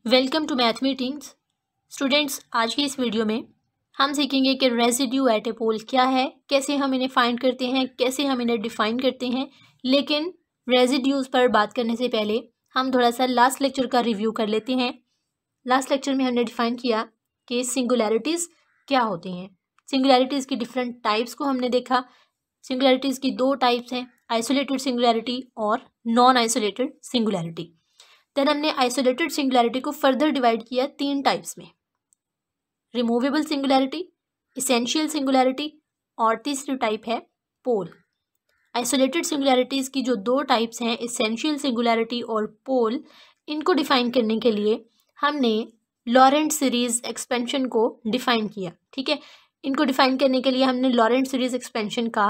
Welcome to math meetings. Students, आज की इस वीडियो में हम सीखेंगे कि रेजिड्यू एट ए पोल क्या है, कैसे हम इन्हें फाइंड करते हैं, कैसे हम इन्हें डिफाइन करते हैं। लेकिन रेजिड्यूज़ पर बात करने से पहले हम थोड़ा सा लास्ट लेक्चर का रिव्यू कर लेते हैं। लास्ट लेक्चर में हमने डिफाइन किया कि सिंगुलैरिटीज़ क्या होती हैं। सिंगुलैरिटीज़ की डिफरेंट टाइप्स को हमने देखा। सिंगुलैरिटीज़ की दो टाइप्स हैं, आइसोलेटेड सिंगुलैरिटी और नॉन आइसोलेटेड सिंगुलैरिटी। देन हमने आइसोलेटेड सिंगुलैरिटी को फर्दर डिवाइड किया तीन टाइप्स में, रिमूवेबल सिंगुलैरिटी, इसेंशियल सिंगुलैरिटी और तीसरी टाइप है पोल। आइसोलेटेड सिंगुलैरिटीज़ की जो दो टाइप्स हैं, इसेंशियल सिंगुलैरिटी और पोल, इनको डिफाइन करने के लिए हमने लॉरेंट सीरीज़ एक्सपेंशन को डिफाइन किया। ठीक है, इनको डिफाइन करने के लिए हमने लॉरेंट सीरीज़ एक्सपेंशन का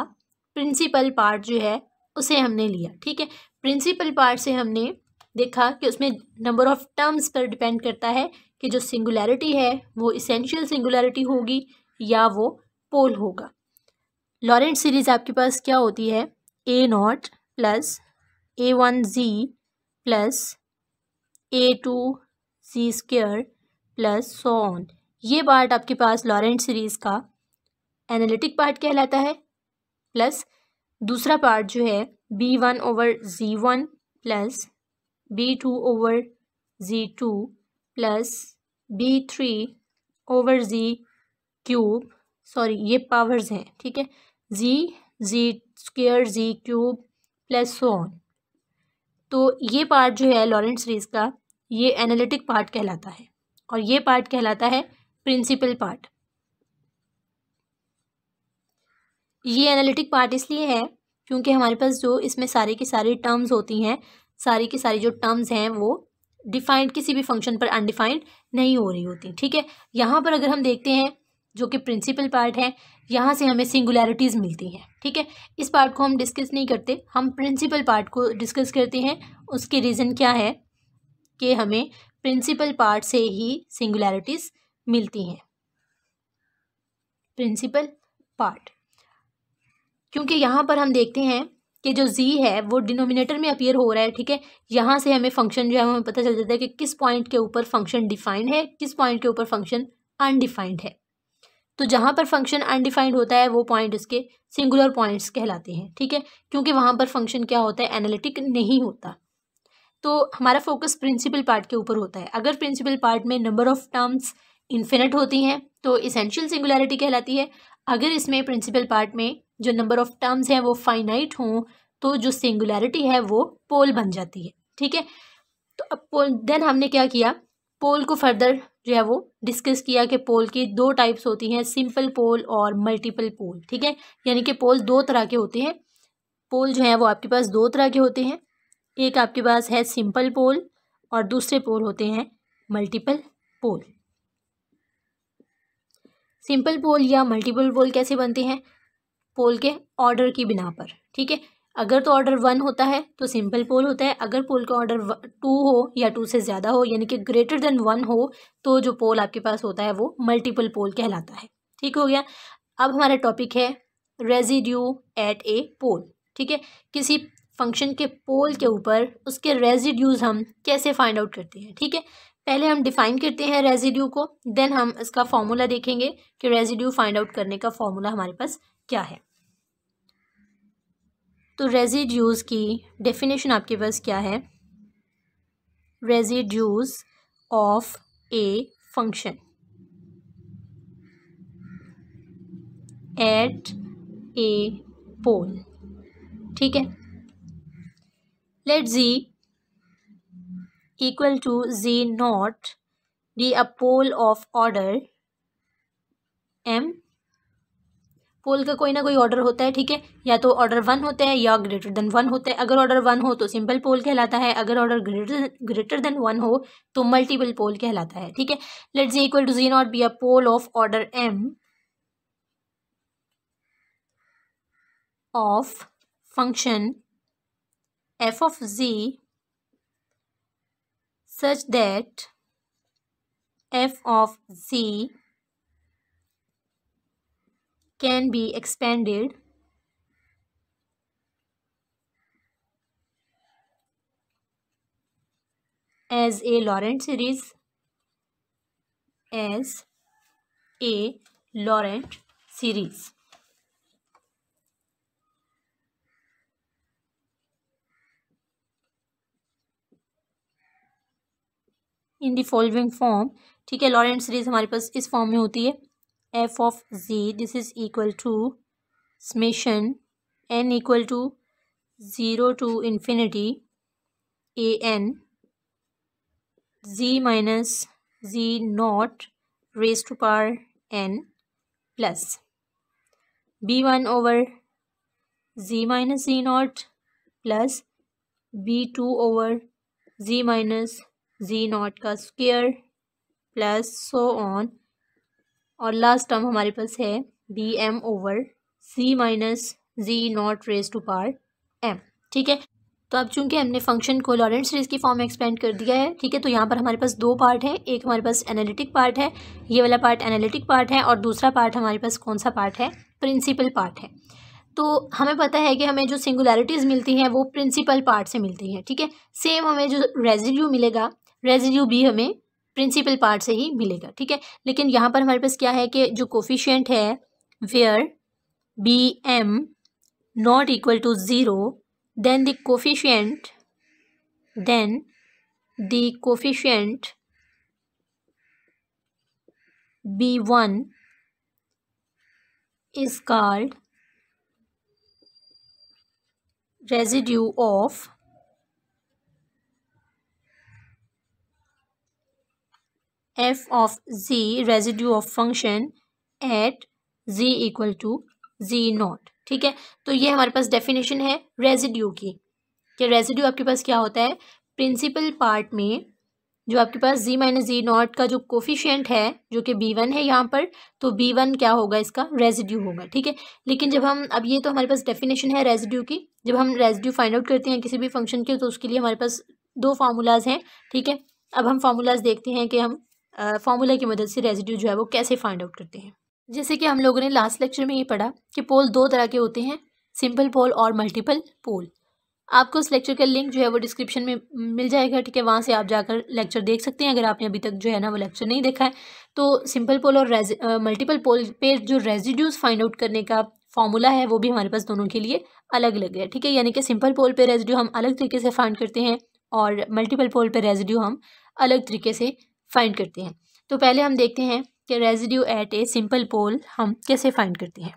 प्रिंसिपल पार्ट जो है उसे हमने लिया। ठीक है, प्रिंसिपल पार्ट से हमने देखा कि उसमें नंबर ऑफ टर्म्स पर डिपेंड करता है कि जो सिंगुलैरिटी है वो इसेंशियल सिंगुलैरिटी होगी या वो पोल होगा। लॉरेंट सीरीज़ आपके पास क्या होती है, A0 plus A1Z plus A2Z square plus so on. ये पार्ट आपके पास लॉरेंट सीरीज़ का एनालिटिक पार्ट कहलाता है। प्लस दूसरा पार्ट जो है B1/Z1 plus B2/Z2 plus B3/Z cube, sorry ये पावर्स हैं, ठीक है, Z cube plus so on. तो ये पार्ट जो है लॉरेंट सीरीज़ का, ये एनालिटिक पार्ट कहलाता है और ये पार्ट कहलाता है प्रिंसिपल पार्ट। ये एनालिटिक पार्ट इसलिए है क्योंकि हमारे पास जो इसमें सारी की सारी टर्म्स होती हैं, सारी की सारी जो टर्म्स हैं वो डिफाइंड किसी भी फंक्शन पर अनडिफाइंड नहीं हो रही होती। ठीक है, यहाँ पर अगर हम देखते हैं जो कि प्रिंसिपल पार्ट है, यहाँ से हमें सिंगुलैरिटीज़ मिलती हैं। ठीक है, इस पार्ट को हम डिस्कस नहीं करते, हम प्रिंसिपल पार्ट को डिस्कस करते हैं। उसके रीज़न क्या है कि हमें प्रिंसिपल पार्ट से ही सिंगुलैरिटीज़ मिलती हैं। प्रिंसिपल पार्ट, क्योंकि यहाँ पर हम देखते हैं कि जो z है वो डिनोमिनेटर में अपीयर हो रहा है। ठीक है, यहाँ से हमें फंक्शन जो है हमें पता चल जाता है कि किस पॉइंट के ऊपर फंक्शन डिफाइंड है, किस पॉइंट के ऊपर फंक्शन अनडिफाइंड है। तो जहाँ पर फंक्शन अनडिफाइंड होता है वो पॉइंट उसके सिंगुलर पॉइंट्स कहलाते हैं। ठीक है, क्योंकि वहाँ पर फंक्शन क्या होता है, एनालिटिक नहीं होता। तो हमारा फोकस प्रिंसिपल पार्ट के ऊपर होता है। अगर प्रिंसिपल पार्ट में नंबर ऑफ टर्म्स इन्फिनिट होती हैं तो इसेंशियल सिंगुलैरिटी कहलाती है। अगर इसमें प्रिंसिपल पार्ट में जो नंबर ऑफ टर्म्स हैं वो फाइनाइट हों तो जो सिंगुलैरिटी है वो पोल बन जाती है। ठीक है, तो अब पोल, देन हमने क्या किया, पोल को फर्दर जो है वो डिस्कस किया कि पोल की दो टाइप्स होती हैं, सिंपल पोल और मल्टीपल पोल। ठीक है, यानी कि पोल दो तरह के होते हैं। पोल जो है वो आपके पास दो तरह के होते हैं, एक आपके पास है सिंपल पोल और दूसरे पोल होते हैं मल्टीपल पोल। सिंपल पोल या मल्टीपल पोल कैसे बनते हैं, पोल के ऑर्डर की बिना पर। ठीक है, अगर तो ऑर्डर 1 होता है तो सिंपल पोल होता है, अगर पोल का ऑर्डर 2 हो या 2 से ज़्यादा हो यानी कि ग्रेटर देन 1 हो तो जो पोल आपके पास होता है वो मल्टीपल पोल कहलाता है। ठीक हो गया। अब हमारा टॉपिक है रेजिड्यू एट ए पोल। ठीक है, किसी फंक्शन के पोल के ऊपर उसके रेजिड्यूज हम कैसे फाइंड आउट करते हैं। ठीक है, पहले हम डिफाइन करते हैं रेजिड्यू को, देन हम इसका फॉर्मूला देखेंगे कि रेजिड्यू फाइंड आउट करने का फॉर्मूला हमारे पास क्या है। तो रेजिड्यूज की डेफिनेशन आपके पास क्या है, residues of a function at a pole. ठीक है, let z equal to z0 be a pole of order m। Pole का कोई ना कोई ऑर्डर होता है। ठीक है, या तो ऑर्डर 1 होता है या ग्रेटर देन 1 होता है। अगर ऑर्डर 1 हो तो सिंपल पोल कहलाता है, अगर ऑर्डर ग्रेटर देन 1 हो तो मल्टीपल पोल कहलाता है। ठीक है, let z equal to z0 be a pole of order m of function f of z such that f of z can be expanded as a Laurent series as a Laurent series. In the following form, ठीक है, Laurent series हमारे पास इस form में होती है, F of G this is equal to summation N equal to 0 to infinity a n z minus z naught raised to power n plus b1 over z minus z naught plus b2 over z minus z naught का square plus so on, और last term हमारे पास है B M over z minus z naught raise to power m, ठीक है। तो अब चूंकि हमने फंक्शन को लॉरेंट सीरीज की फॉर्म में एक्सपेंड कर दिया है, ठीक है, तो यहाँ पर हमारे पास दो पार्ट है, एक हमारे पास एनालिटिक पार्ट है, ये वाला पार्ट एनालिटिक पार्ट है, और दूसरा पार्ट हमारे पास कौन सा पार्ट है, प्रिंसिपल पार्ट है। तो हमें पता है कि हमें जो सिंगुलैरिटीज़ मिलती हैं वो प्रिंसिपल पार्ट से मिलती हैं, ठीक है। सेम हमें जो रेजिड्यू मिलेगा, रेजिड्यू भी हमें प्रिंसिपल पार्ट से ही मिलेगा, ठीक है। लेकिन यहाँ पर हमारे पास क्या है कि जो कोफिशिएंट है where B M not equal to 0, then the coefficient b1 is called residue of f of z, residue of function at z equal to z naught, ठीक है। तो ये हमारे पास डेफिनेशन है रेजिड्यू की, कि रेजिड्यू आपके पास क्या होता है, प्रिंसिपल पार्ट में जो आपके पास z माइनस जी नॉट का जो कोफिशिएंट है जो कि b1 है यहाँ पर, तो b1 क्या होगा, इसका रेजिड्यू होगा, ठीक है। लेकिन जब हम, अब ये तो हमारे पास डेफिनेशन है रेजिड्यू की, जब हम रेजिड्यू फाइंड आउट करते हैं किसी भी फंक्शन के, तो उसके लिए हमारे पास दो फार्मूलाज हैं, ठीक है। अब हम फार्मूलाज देखते हैं कि हम फार्मूला की मदद से रेजिड्यू जो है वो कैसे फाइंड आउट करते हैं। जैसे कि हम लोगों ने लास्ट लेक्चर में ये पढ़ा कि पोल दो तरह के होते हैं, सिंपल पोल और मल्टीपल पोल। आपको उस लेक्चर का लिंक जो है वो डिस्क्रिप्शन में मिल जाएगा, ठीक है, वहाँ से आप जाकर लेक्चर देख सकते हैं अगर आपने अभी तक जो है ना वो लेक्चर नहीं देखा है। तो सिंपल पोल और मल्टीपल पोल पे जो रेजिड्यूज फाइंड आउट करने का फॉर्मूला है वो भी हमारे पास दोनों के लिए अलग अलग है, ठीक है। यानी कि सिंपल पोल पे रेजिड्यू हम अलग तरीके से फाइंड करते हैं और मल्टीपल पोल पे रेजिड्यू हम अलग तरीके से फाइंड करते हैं। तो पहले हम देखते हैं कि residue at a simple pole हम कैसे फाइंड करते हैं।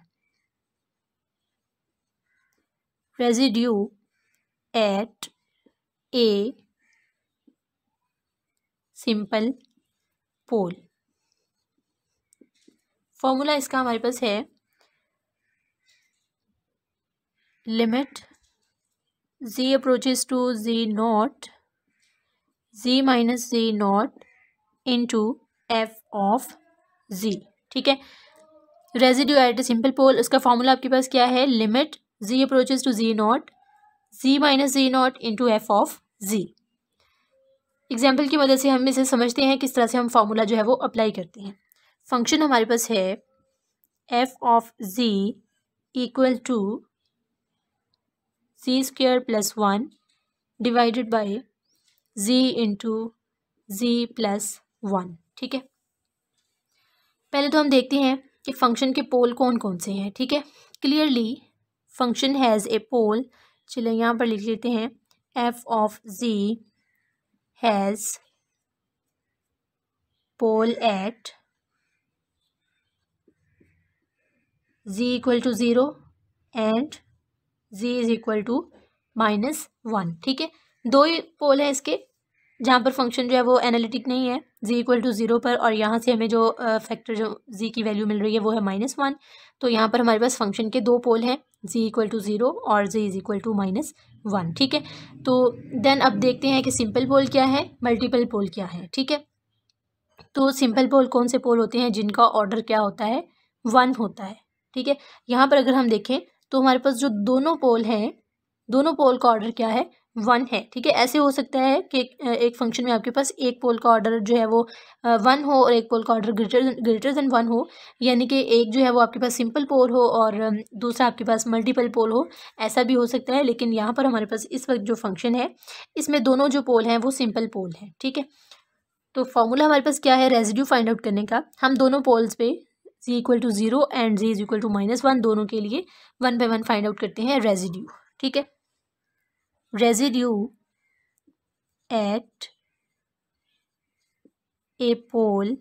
Residue at a simple pole, formula इसका हमारे पास है limit z approaches to z naught z minus z naught into f of z, ठीक है। Residue at a simple pole, उसका फॉर्मूला आपके पास क्या है, limit z approaches to z naught z minus z naught into f of z। Example की मदद से हम इसे समझते हैं किस तरह से हम फार्मूला जो है वो अप्लाई करते हैं। फंक्शन हमारे पास है f of z equal to z square plus 1 divided by z into z plus 1, ठीक है। पहले तो हम देखते हैं कि फंक्शन के पोल कौन कौन से हैं, ठीक है। Clearly function has a pole, चलिए यहाँ पर लिख लेते हैं f of z has pole at z equal to 0 and z is equal to -1, ठीक है। दो ही पोल है इसके जहाँ पर फंक्शन जो है वो एनालिटिक नहीं है, z इक्वल टू 0 पर, और यहाँ से हमें जो फैक्टर जो z की वैल्यू मिल रही है वो है -1। तो यहाँ पर हमारे पास फंक्शन के दो पोल हैं, z इक्वल टू 0 और z इज इक्वल टू -1, ठीक है। तो देन अब देखते हैं कि सिंपल पोल क्या है, मल्टीपल पोल क्या है, ठीक है। तो सिंपल पोल कौन से पोल होते हैं जिनका ऑर्डर क्या होता है, 1 होता है, ठीक है। यहाँ पर अगर हम देखें तो हमारे पास जो दोनों पोल हैं, दोनों पोल का ऑर्डर क्या है, 1 है, ठीक है। ऐसे हो सकता है कि एक फंक्शन में आपके पास एक पोल का ऑर्डर जो है वो 1 हो और एक पोल का ऑर्डर ग्रेटर देन 1 हो, यानी कि एक जो है वो आपके पास सिंपल पोल हो और दूसरा आपके पास मल्टीपल पोल हो, ऐसा भी हो सकता है। लेकिन यहाँ पर हमारे पास इस वक्त जो फंक्शन है इसमें दोनों जो पोल हैं वो सिंपल पोल हैं, ठीक है। तो फॉर्मूला हमारे पास क्या है रेजिड्यू फाइंड आउट करने का। हम दोनों पोल्स पे z equal to 0 and z is equal to -1 दोनों के लिए 1 बाय 1 फाइंड आउट करते हैं रेजिड्यू। ठीक है, residue at a pole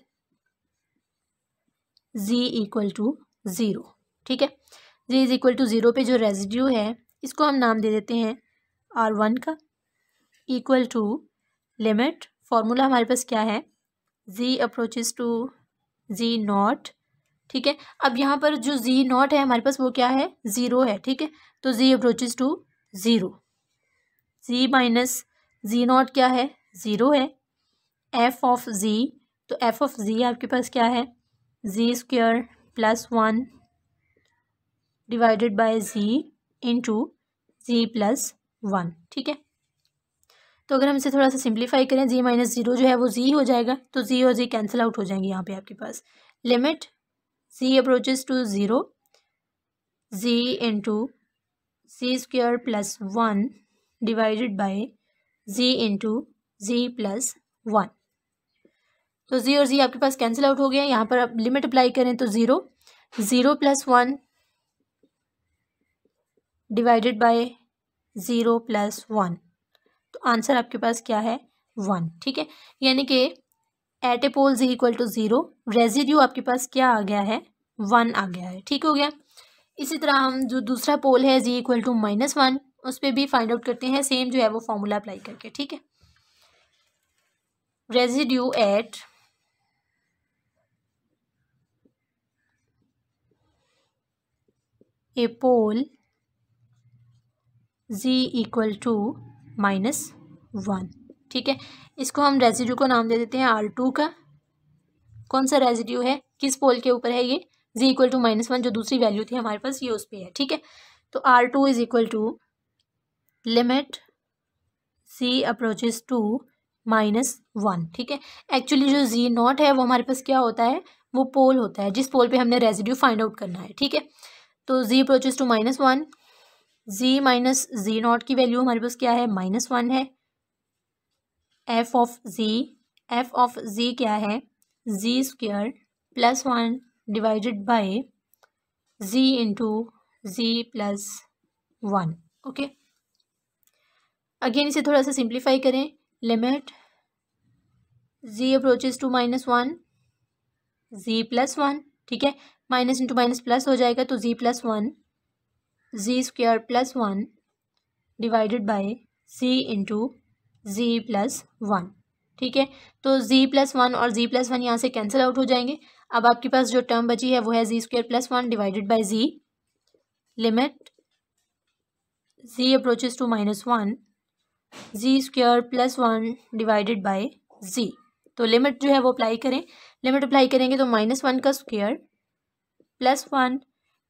z equal to 0। ठीक है, z इज इक्वल टू 0 पे जो रेजिड्यू है इसको हम नाम दे देते हैं r1 का, इक्वल टू लिमिट, फॉर्मूला हमारे पास क्या है z approaches to z naught. ठीक है, अब यहाँ पर जो z नॉट है हमारे पास वो क्या है 0 है। ठीक है, तो z approaches to 0, z minus z naught क्या है 0 है, f ऑफ z, तो f ऑफ z आपके पास क्या है z square plus 1 divided by z into z plus 1। ठीक है, तो अगर हम इसे थोड़ा सा सिंप्लीफाई करें z माइनस 0 जो है वो z हो जाएगा, तो z और z कैंसिल आउट हो जाएंगे यहाँ पे आपके पास। Limit z approaches to 0, z into z square plus 1 divided by z into z plus 1। तो z और z आपके पास कैंसिल आउट हो गया। यहाँ पर आप लिमिट अप्लाई करें तो 0 प्लस 1 डिवाइडेड बाय 0 प्लस 1, तो आंसर आपके पास क्या है 1। ठीक है, यानी कि at a pole z equal to 0, residue आपके पास क्या आ गया है 1 आ गया है। ठीक हो गया। इसी तरह हम जो दूसरा पोल है z इक्वल टू -1 उस पर भी फाइंड आउट करते हैं, सेम जो है वो फॉर्मूला अप्लाई करके। ठीक है, residue at a pole z equal to -1। ठीक है, इसको हम रेजिड्यू को नाम दे देते हैं r2 का। कौन सा रेजिड्यू है, किस पोल के ऊपर है ये z इक्वल टू -1, जो दूसरी वैल्यू थी हमारे पास ये उस पे है। ठीक है, तो r2 is equal to limit z approaches to -1। ठीक है, एक्चुअली जो z नॉट है वो हमारे पास क्या होता है, वो पोल होता है जिस पोल पे हमने रेजिड्यू फाइंड आउट करना है। ठीक है, तो z approaches to -1, z minus z naught की वैल्यू हमारे पास क्या है -1 है, f ऑफ z क्या है z square plus 1 divided by z into z plus 1। Okay, again इसे थोड़ा सा सिंप्लीफाई करें। Limit z approaches to -1, z plus 1। ठीक है, माइनस इंटू माइनस प्लस हो जाएगा, तो z plus 1, z square plus 1 divided by z into z plus 1। ठीक है, तो z प्लस 1 और z प्लस 1 यहाँ से कैंसिल आउट हो जाएंगे। अब आपके पास जो टर्म बची है वो है z square plus 1 divided by z। Limit z approaches to -1, z square plus 1 divided by z। तो लिमिट जो है वो अप्लाई करें, लिमिट अप्लाई करेंगे तो -1 का स्क्वायर प्लस 1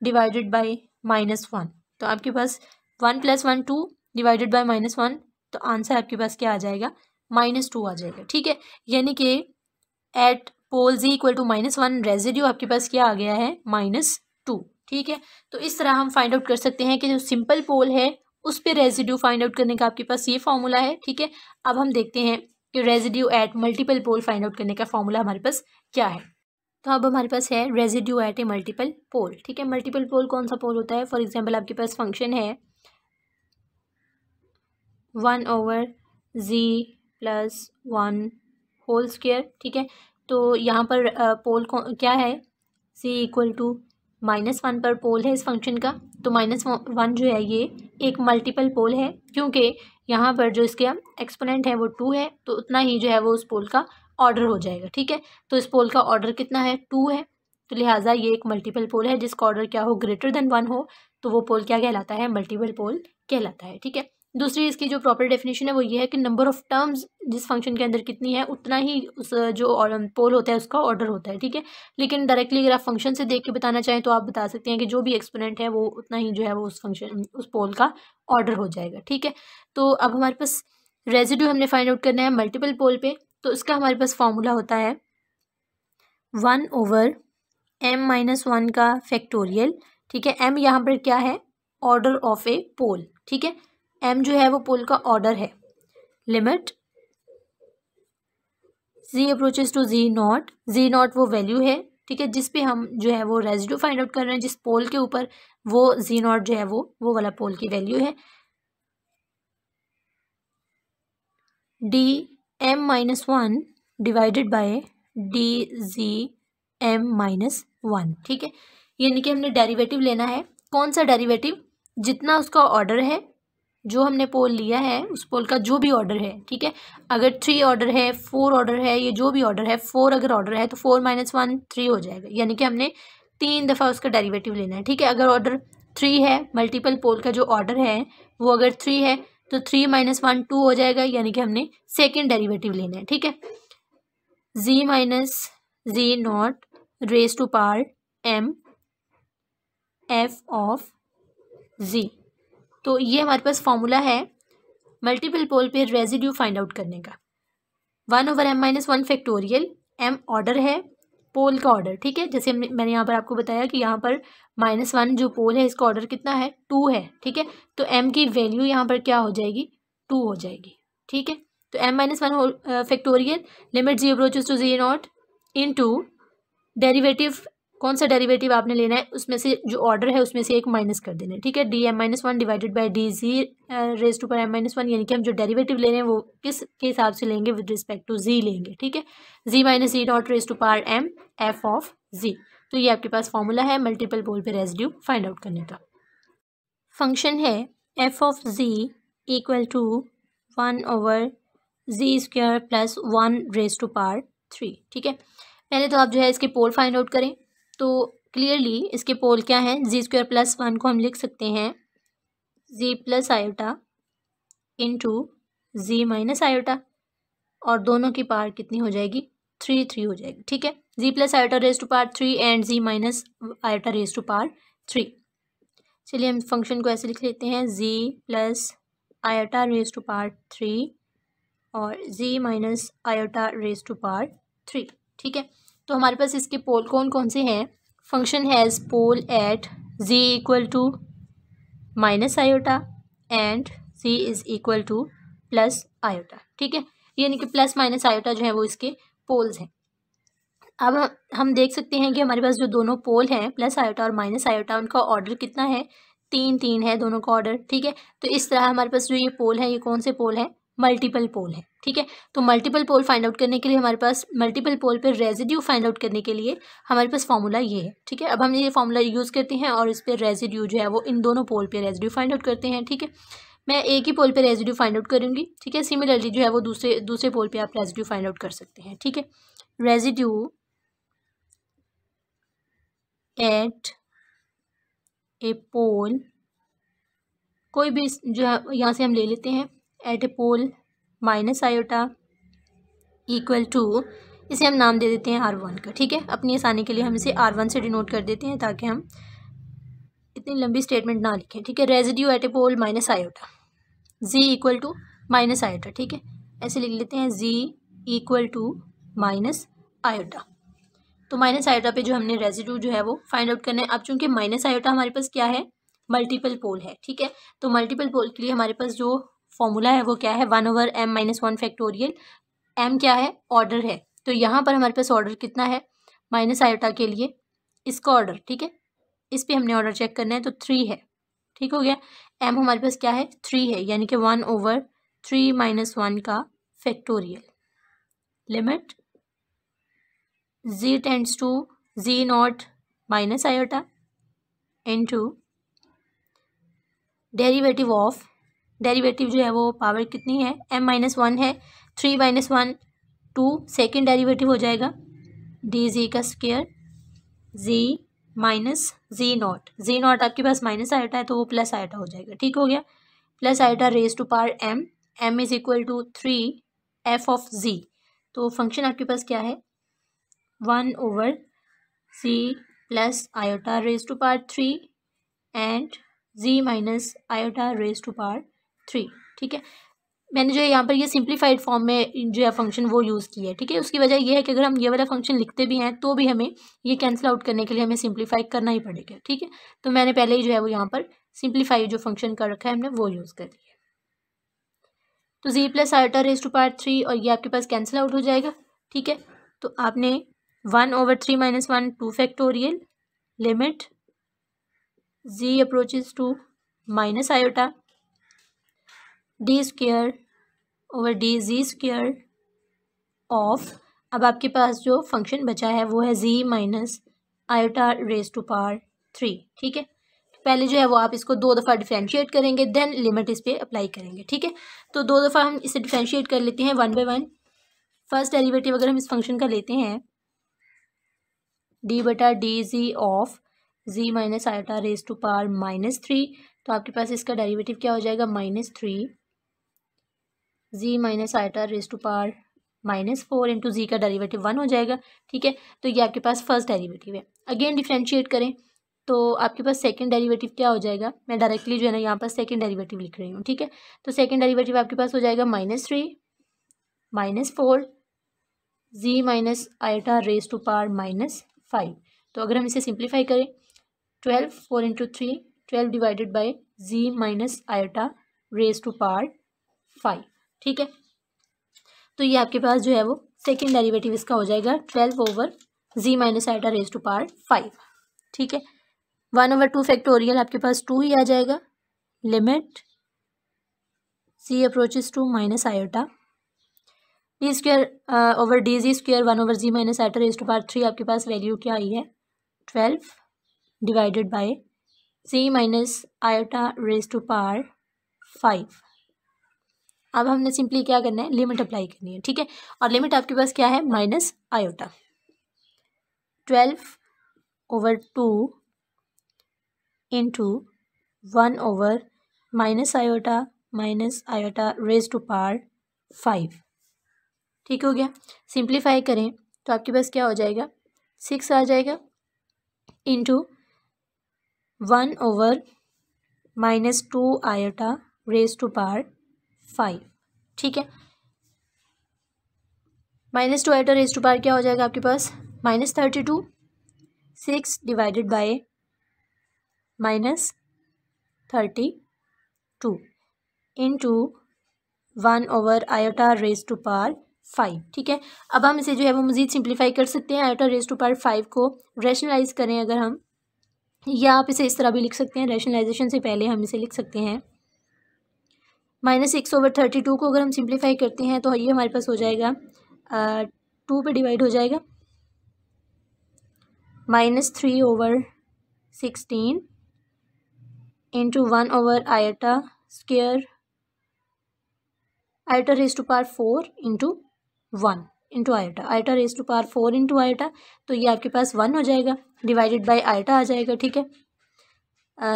डिवाइडेड बाय -1, तो आपके पास 1 प्लस 1 2 डिवाइडेड बाय -1, तो आंसर आपके पास क्या आ जाएगा -2 आ जाएगा। ठीक है, यानी कि at pole z equal to -1 residue आपके पास क्या आ गया है -2। ठीक है, तो इस तरह हम फाइंड आउट कर सकते हैं कि जो सिंपल पोल है उस पे रेजिड्यू फाइंड आउट करने का आपके पास ये फॉर्मूला है। ठीक है, अब हम देखते हैं कि residue at multiple pole find out करने का फॉर्मूला हमारे पास क्या है। तो अब हमारे पास है रेजिड्यू एट ए मल्टीपल पोल। ठीक है, मल्टीपल पोल कौन सा पोल होता है, फॉर एग्जांपल आपके पास फंक्शन है 1/z प्लस 1 होल स्क्वायर। ठीक है, तो यहाँ पर पोल क्या है c इक्वल टू -1 पर पोल है इस फंक्शन का, तो -1 जो है ये एक मल्टीपल पोल है, क्योंकि यहाँ पर जो इसके एक्सपोनेंट है वो 2 है, तो उतना ही जो है वो उस पोल का ऑर्डर हो जाएगा। ठीक है, तो इस पोल का ऑर्डर कितना है 2 है, तो लिहाजा ये एक मल्टीपल पोल है जिसका ऑर्डर क्या हो ग्रेटर देन 1 हो, तो वो पोल क्या कहलाता है मल्टीपल पोल कहलाता है। ठीक है, दूसरी इसकी जो प्रॉपर डेफिनेशन है वो ये है कि नंबर ऑफ टर्म्स जिस फंक्शन के अंदर कितनी है उतना ही उस जो पोल होता है उसका ऑर्डर होता है। ठीक है, लेकिन डायरेक्टली अगर आप फंक्शन से देख के बताना चाहें तो आप बता सकते हैं कि जो भी एक्सपोनेंट है वो उतना ही जो है वो उस फंक्शन उस पोल का ऑर्डर हो जाएगा। ठीक है, तो अब हमारे पास रेजिड्यू हमने फाइंड आउट करना है मल्टीपल पोल पे, तो इसका हमारे पास फॉर्मूला होता है 1/m-1 का फैक्टोरियल। ठीक है, m यहाँ पर क्या है ऑर्डर ऑफ ए पोल। ठीक है, m जो है वो पोल का ऑर्डर है। Limit z approaches to z naught वो वैल्यू है, ठीक है, जिस पे हम जो है वो रेजिड्यू फाइंड आउट कर रहे हैं, जिस पोल के ऊपर, वो z नॉट जो है वो वाला पोल की वैल्यू है। dm-1 डिवाइडेड बाय dgm-1, ठीक है, यानी कि हमने डेरिवेटिव लेना है। कौन सा डेरिवेटिव? जितना उसका ऑर्डर है, जो हमने पोल लिया है उस पोल का जो भी ऑर्डर है, ठीक है। अगर 3 ऑर्डर है, 4 ऑर्डर है, ये जो भी ऑर्डर है, 4 अगर ऑर्डर है तो 4 - 1 3 हो जाएगा, यानी कि हमने 3 दफ़ा उसका डेरिवेटिव लेना है, ठीक है। अगर ऑर्डर 3 है, मल्टीपल पोल का जो ऑर्डर है वो अगर 3 है तो 3 - 1 2 हो जाएगा, यानी कि हमने सेकेंड डेरिवेटिव लेना है, ठीक है। z minus z naught raise to power m f of z। तो ये हमारे पास फॉर्मूला है मल्टीपल पोल पे रेजिड्यू फाइंड आउट करने का। 1/m-1 फैक्टोरियल, m ऑर्डर है, पोल का ऑर्डर, ठीक है। जैसे मैंने यहाँ पर आपको बताया कि यहाँ पर -1 जो पोल है इसका ऑर्डर कितना है, 2 है, ठीक है। तो m की वैल्यू यहाँ पर क्या हो जाएगी, 2 हो जाएगी, ठीक है। तो m-1 factorial limit z approaches to z naught into derivative, कौन सा डेरिवेटिव आपने लेना है, उसमें से जो ऑर्डर है उसमें से एक माइनस कर देना है, ठीक है। dm-1 divided by dz raise to power m-1, यानी कि हम जो डेरिवेटिव ले रहे हैं वो किस के हिसाब से लेंगे, विद रिस्पेक्ट टू z लेंगे, ठीक है। z minus z naught raise to power m f of z। तो ये आपके पास फॉर्मूला है मल्टीपल पोल पे रेजिड्यू फाइंड आउट करने का। फंक्शन है f of z equal to 1/z² plus 1 raise to power 3, ठीक है। पहले तो आप जो है इसके पोल फाइंड आउट करें, तो क्लियरली इसके पोल क्या हैं, z² प्लस 1 को हम लिख सकते हैं z plus iota into z minus iota, और दोनों की पावर कितनी हो जाएगी, 3 हो जाएगी, ठीक है। z plus iota raise to power 3 and z minus iota raise to power 3। चलिए हम फंक्शन को ऐसे लिख लेते हैं, z plus iota raise to power 3 और z minus iota raise to power 3, ठीक है। तो हमारे पास इसके पोल कौन कौन से हैं, function has pole at z equal to minus iota and z is equal to plus iota, ठीक है। यानी कि प्लस माइनस आयोटा जो है वो इसके पोल्स हैं। अब हम देख सकते हैं कि हमारे पास जो दोनों पोल हैं, प्लस आयोटा और माइनस आयोटा, उनका ऑर्डर कितना है, 3 है दोनों का ऑर्डर, ठीक है। तो इस तरह हमारे पास जो ये पोल है, ये कौन से पोल हैं, मल्टीपल पोल है, ठीक है। तो मल्टीपल पोल फाइंड आउट करने के लिए हमारे पास, मल्टीपल पोल पे रेजिड्यू फाइंड आउट करने के लिए हमारे पास फॉर्मूला ये है, ठीक है। अब हम ये फॉर्मूला यूज़ करते हैं और इस पे रेजिड्यू जो है वो इन दोनों पोल पे रेजिड्यू फाइंड आउट करते हैं, ठीक है। मैं एक ही पोल पे रेजिड्यू फाइंड आउट करूँगी, ठीक है। सिमिलरली जो है वो दूसरे पोल पे आप रेजिड्यू फाइंड आउट कर सकते हैं, ठीक है। रेजिड्यू एट ए पोल, कोई भी जो है यहाँ से हम ले लेते हैं, at a pole minus iota equal to, इसे हम नाम दे देते हैं R1 का, ठीक है। अपनी आसानी के लिए हम इसे R1 से डिनोट कर देते हैं ताकि हम इतनी लंबी स्टेटमेंट ना लिखें, ठीक है। Residue at a pole minus iota, z equal to minus iota, ठीक है। ऐसे लिख लेते हैं, z equal to minus iota. तो माइनस आयोटा पे जो हमने रेजिड्यू जो है वो फाइंड आउट करना है। अब चूंकि माइनस आयोटा हमारे पास क्या है, मल्टीपल पोल है, ठीक है। तो मल्टीपल पोल के लिए हमारे पास जो फॉर्मूला है वो क्या है, 1/m-1 फैक्टोरियल। m क्या है, ऑर्डर है, तो यहाँ पर हमारे पास ऑर्डर कितना है, माइनस आयोटा के लिए इसका ऑर्डर, ठीक है। इस पे हमने ऑर्डर चेक करना है, तो 3 है, ठीक हो गया। m हमारे पास क्या है, 3 है, यानी कि 1/3 - 1 का factorial. Limit z tends to z naught minus iota into derivative of, derivative जो है वो पावर कितनी है, m-1 है, 3 - 1 2, सेकेंड डेरिवेटिव हो जाएगा dz का square, z minus z not आपके पास माइनस आयोटा है तो वो प्लस आयोटा हो जाएगा, ठीक हो गया। Plus iota raise to power m is equal to 3 f of z। तो फंक्शन आपके पास क्या है, 1/c plus iota raise to power 3 and z minus iota raise to power 3, ठीक है। मैंने जो है यहाँ पर ये सिंप्लीफाइड फॉर्म में जो है फंक्शन वो यूज़ किया है, ठीक है। उसकी वजह ये है कि अगर हम ये वाला फंक्शन लिखते भी हैं तो भी हमें ये कैंसिल आउट करने के लिए हमें सिंप्लीफाई करना ही पड़ेगा, ठीक है। तो मैंने पहले ही जो है वो यहाँ पर सिंप्लीफाई जो फंक्शन कर रखा है हमने वो यूज़ कर लिया। तो z plus iota raise to power 3 और ये आपके पास कैंसिल आउट हो जाएगा, ठीक है। तो आपने 1/3 - 1 2 factorial limit z approaches to minus iota d square over D G square of, अब आपके पास जो फंक्शन बचा है वो है z minus iota raise to power 3। ठीक है, पहले जो है वो आप इसको 2 दफ़ा डिफरेंशिएट करेंगे, देन लिमिट इस पर अप्लाई करेंगे। ठीक है, तो 2 दफ़ा हम इसे डिफरेंशिएट कर लेते हैं 1 बाय 1। फर्स्ट डेरिवेटिव अगर हम इस फंक्शन का लेते हैं d/dz of z minus iota raise to power -3, तो आपके पास इसका डेरिवेटिव क्या हो जाएगा -3 z minus iota raise to power -4 into G का डेरिवेटिव 1 हो जाएगा। ठीक है, तो ये आपके पास फर्स्ट डेरिवेटिव है। अगेन डिफरेंशिएट करें तो आपके पास सेकंड डेरिवेटिव क्या हो जाएगा, मैं डायरेक्टली जो है ना यहाँ पर सेकंड डेरिवेटिव लिख रही हूँ। ठीक है, तो सेकंड डेरिवेटिव आपके पास हो जाएगा -3 -4 z minus iota raise to power -5। तो अगर हम इसे सिंप्लीफाई करें 12 4 into 3 12 divided by z minus iota raise to power 5। ठीक है, तो ये आपके पास जो है वो सेकेंड डेरिवेटिव इसका हो जाएगा 12/z minus iota raise to power 5। ठीक है, 1/2 फैक्टोरियल आपके पास 2 ही आ जाएगा, limit c approaches to minus iota D square over D G square 1/z minus iota raise to power 3। आपके पास वैल्यू क्या आई है 12 divided by c minus iota raise to power 5। अब हमने सिंपली क्या करना है, लिमिट अप्लाई करनी है। ठीक है, और लिमिट आपके पास क्या है minus iota 12/2 into 1 minus iota raise to power 5। ठीक हो गया, सिंप्लीफाई करें तो आपके पास क्या हो जाएगा 6 आ जाएगा into 1/-2 iota raise to power 5। ठीक है, -2 आयोटा रेज टू पावर क्या हो जाएगा आपके पास -32 6 divided by -32 into 1 iota raise to power 5। ठीक है, अब हम इसे जो है वो मज़ीद सिंप्लीफाई कर सकते हैं। आयोटा रेज टू पावर 5 को रैशनलाइज करें अगर हम, या आप इसे इस तरह भी लिख सकते हैं, रैशनलाइजेशन से पहले हम इसे लिख सकते हैं -6/32 को अगर हम सिंप्लीफाई करते हैं तो ये हमारे पास हो जाएगा 2 पे डिवाइड हो जाएगा -3/16 into 1 iota square iota raise to power 4 into 1 into iota raise to power 4 into iota, तो ये आपके पास 1 हो जाएगा डिवाइडेड बाय आयोटा आ जाएगा। ठीक है,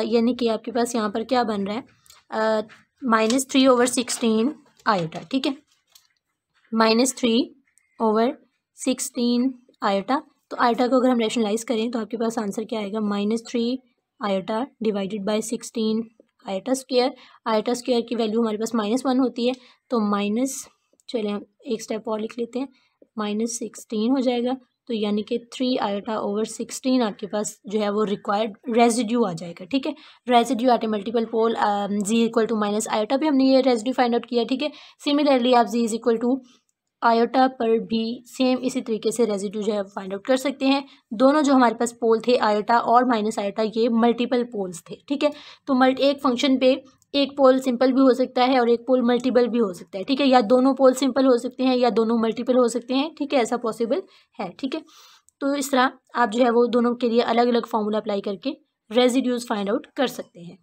यानी कि आपके पास यहाँ पर क्या बन रहा है -3/16 आयोटा। ठीक है, -3/16 आयोटा, तो आयोटा को अगर हम रैशनलाइज करें तो आपके पास आंसर क्या आएगा -3 iota divided by 16 iota square की वैल्यू हमारे पास -1 होती है, तो चले हम एक स्टेप और लिख लेते हैं -16 हो जाएगा, तो यानी कि 3 आयोटा/16 आपके पास जो है वो रिक्वायर्ड रेजिड्यू आ जाएगा। ठीक है, residue at a multiple pole z equal to minus iota पे हमने ये रेजिड्यू फाइंड आउट किया। ठीक है, सिमिलरली आप z इक्वल टू आयोटा पर भी सेम इसी तरीके से रेजिड्यू जो है फाइंड आउट कर सकते हैं। दोनों जो हमारे पास पोल थे आयोटा और माइनस आयोटा, ये मल्टीपल पोल्स थे। ठीक है, तो एक फंक्शन पे एक पोल सिंपल भी हो सकता है और एक पोल मल्टीपल भी हो सकता है। ठीक है, या दोनों पोल सिंपल हो सकते हैं या दोनों मल्टीपल हो सकते हैं। ठीक है, ऐसा पॉसिबल है। ठीक है, तो इस तरह आप जो है वो दोनों के लिए अलग अलग फार्मूला अप्लाई करके रेजिड्यूज फाइंड आउट कर सकते हैं।